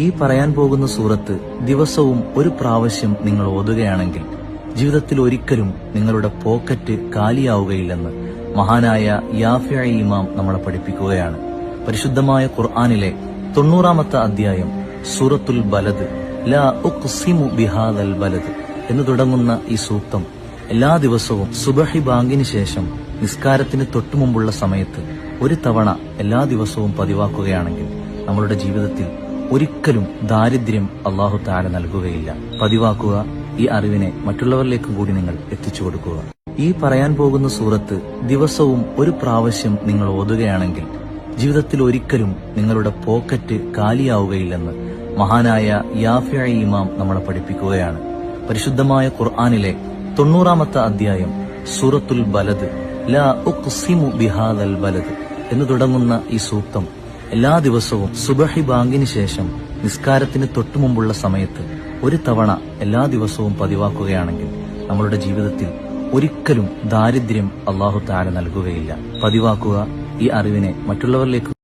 ഈ പറയാൻ പോകുന്ന സൂറത്ത് ദിവസവും ഒരു പ്രാവശ്യം നിങ്ങൾ ഓതുകയാണെങ്കിൽ ജീവിതത്തിൽ ഒരിക്കലും നിങ്ങളുടെ പോക്കറ്റ് കാലിയാവുകയില്ലെന്ന് മഹാനായ യാഫിഈ ഇമാം നമ്മളെ പഠിപ്പിക്കുകയാണ്. പരിശുദ്ധമായ ഖുർആനിലെ 90-ാമത്തെ അധ്യായം സൂറത്തുൽ ബലദ്, ലാ ഉഖ്സിമു ബിഹാദൽ ബലദ് എന്ന് തുടങ്ങുന്ന ഈ സൂക്തം എല്ലാ ദിവസവും സുബഹി ബാങ്കിന് ശേഷം നിസ്കാരത്തിന് തൊട്ടുമുമ്പുള്ള സമയത്ത് ഒരു തവണ എല്ലാ ദിവസവും പതിവാക്കുകയാണെങ്കിൽ നമ്മളുടെ ജീവിതത്തിൽ ഒരിക്കലും ദാരിദ്ര്യം അല്ലാഹു തആല നൽകുകയില്ല. പതിവാക്കുക. ഈ അറിവിനെ മറ്റുള്ളവരിലേക്കും കൂടി നിങ്ങൾ എത്തിച്ചു കൊടുക്കുക. ഈ പറയാൻ പോകുന്ന സൂറത്ത് ദിവസവും ഒരു പ്രാവശ്യം നിങ്ങൾ ഓതുകയാണെങ്കിൽ ജീവിതത്തിൽ ഒരിക്കലും നിങ്ങളുടെ പോക്കറ്റ് കാലിയാവുകയില്ലെന്ന് മഹാനായ യാഫിഈ ഇമാം നമ്മളെ പഠിപ്പിക്കുകയാണ്. പരിശുദ്ധമായ ഖുർആനിലെ 90-ാമത്തെ അധ്യായം സൂറത്തുൽ ബലദ്, ലാ ഉഖ്സിമു ബിഹാദൽ ബലദ് എന്ന് തുടങ്ങുന്ന ഈ സൂക്തം എല്ലാ ദിവസവും സുബഹി ബാങ്കിന് ശേഷം നിസ്കാരത്തിന് തൊട്ടുമുമ്പുള്ള സമയത്ത് ഒരു തവണ എല്ലാ ദിവസവും പതിവാക്കുകയാണെങ്കിൽ നമ്മളുടെ ജീവിതത്തിൽ ഒരിക്കലും ദാരിദ്ര്യം അല്ലാഹു തആല നൽകുകയില്ല. പതിവാക്കുക. ഈ അറിവിനെ മറ്റുള്ളവരിലേക്ക്